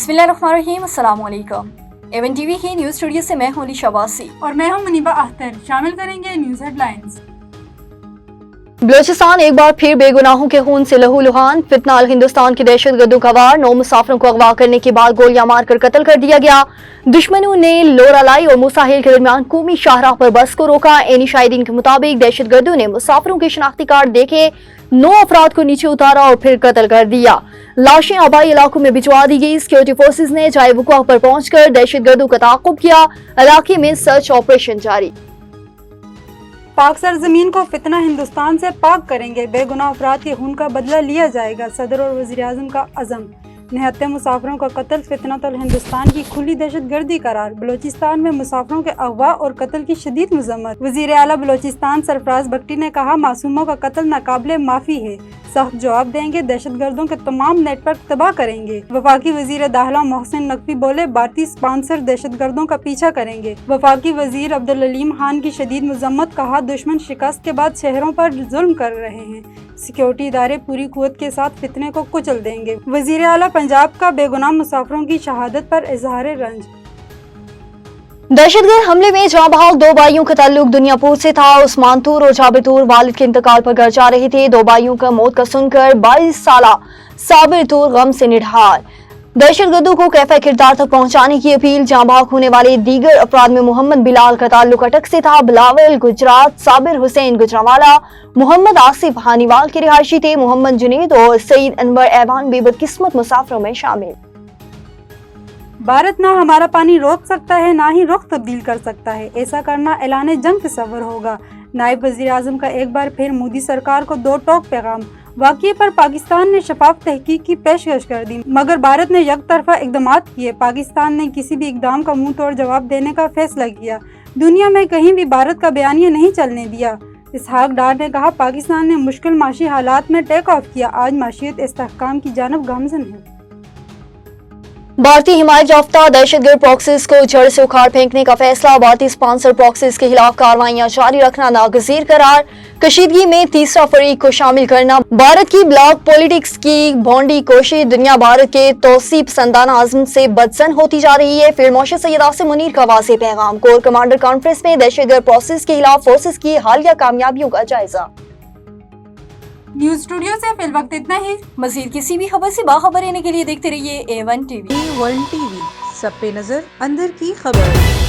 बिस्मिल्लाहिर्रहमानिर्रहीम, अस्सलाम वालेकुम। एवन टीवी की न्यूज़ स्टूडियो से मैं हूं अलीशा वासी और मैं हूं मुनीबा अख्तर। शामिल करेंगे न्यूज़ हेडलाइंस। बलूचिस्तान एक बार फिर बेगुनाहों के खून से लहूलुहान। फितना अल हिंदुस्तान के दहशतगर्दों का वार। 9 मुसाफिरों को अगवा करने के बाद गोलियां मारकर कत्ल कर दिया गया। दुश्मनों ने लोरालाई और मुसाहिल के दरमियान कौमी शाहराह पर बस को रोका। एनी शाहिदीन के मुताबिक दहशतगर्दों ने मुसाफिरों के शनाख्ती कार्ड देखे 9 अफराद को नीचे उतारा और फिर कत्ल कर दिया। लाशें आबाई इलाकों में भिजवा दी गई। सिक्योरिटी फोर्सेज ने जाए वक़्वा पर पहुंचकर दहशतगर्दों का ताक़ुब किया। इलाके में सर्च ऑपरेशन जारी। पाक सरजमीन को फितना हिंदुस्तान से पाक करेंगे। बेगुनाह अफराद के खून का बदला लिया जाएगा। सदर और वज़ीर आज़म का अज़म। निहत्ते मुसाफिरों का कत्ल फितनतुल हिंदुस्तान की खुली दहशतगर्दी करार। बलोचिस्तान में मुसाफिरों के अगवा और कत्ल की शदीद मज़म्मत। वज़ीर आला बलोचिस्तान सरफराज भट्टी ने कहा, मासूमों का कत्ल नाकाबिले माफ़ी है। सख्त जवाब देंगे। दहशतगर्दों के तमाम नेटवर्क तबाह करेंगे। वफाकी वज़ीर दाखिला मोहसिन नकवी बोले, भारतीय स्पॉन्सर दहशतगर्दों का पीछा करेंगे। वफाकी वज़ीर अब्दुल अलीम खान की शदीद मज़म्मत। कहा, दुश्मन शिकस्त के बाद शहरों पर जुल्म कर रहे हैं। सिक्योरिटी इदारे पूरी कुव्वत के साथ फितने को कुचल देंगे। वज़ीर आला पंजाब का बेगुनाह मुसाफिरों की शहादत पर इजहार रंज। दहशतगर्द हमले में जाँ बहाल 2 भाइयों का ताल्लुक दुनियापुर से था। उस्मान तूर और जाबिर तूर वालिद के इंतकाल पर घर जा रहे थे। 2 भाइयों का मौत का सुनकर 22 साला साबिर तूर गम से निढाल। दहशतगर्दों को कैफे किरदार तक पहुंचाने की अपील। जाँ बहक होने वाले दीगर अफराद में मोहम्मद बिलाल का ताल्लुक अटक से था। बिलावल गुजरात, साबिर हुसैन गुजरावाला, मोहम्मद आसिफ हानीवाल के रिहायशी थे। मोहम्मद जुनेद और सईद अनवर ऐवान भी बदकिस्मत मुसाफिरों में शामिल। भारत ना हमारा पानी रोक सकता है, ना ही रुख तब्दील कर सकता है। ऐसा करना ऐलान जंग तस्वर होगा। नायब वज़ीर आज़म का एक बार फिर मोदी सरकार को 2 टोक पैगाम। वाक़ये पर पाकिस्तान ने शफाफ तहकीक की पेशकश कर दी, मगर भारत ने यकतरफा इक़दामात किए। पाकिस्तान ने किसी भी इक़दाम का मुंह तोड़ जवाब देने का फैसला किया। दुनिया में कहीं भी भारत का बयानिया नहीं चलने दिया। इसहाक डार ने कहा, पाकिस्तान ने मुश्किल माशी हालात में टेक ऑफ किया। आज माशियत इस्तेहकाम की जानब गामज़न है। भारतीय हिमायत याफ्ता दहशतगर्द प्रॉक्सीज को जड़ से उखाड़ फेंकने का फैसला। भारतीय स्पॉन्सर प्रॉक्सीज के खिलाफ कार्रवाइयां जारी रखना नागजीर करार। कशीदगी में तीसरा फरीक को शामिल करना भारत की ब्लॉक पॉलिटिक्स की भोंडी कोशिश। दुनिया भारत के तोसी पसंदाना आज़म से बदसन होती जा रही है। फील्ड मार्शल सैयद आसिम मुनीर का वाज़ेह पैगाम। कोर कमांडर कॉन्फ्रेंस में दहशतगर्द प्रॉक्सीज के खिलाफ फोर्सेज की हालिया कामयाबियों का जायजा। न्यूज़ स्टूडियो से फिल वक्त इतना ही। मज़ीद किसी भी खबर से बाखबर रहने के लिए देखते रहिए A1 TV। A1 TV, सब पे नजर, अंदर की खबर।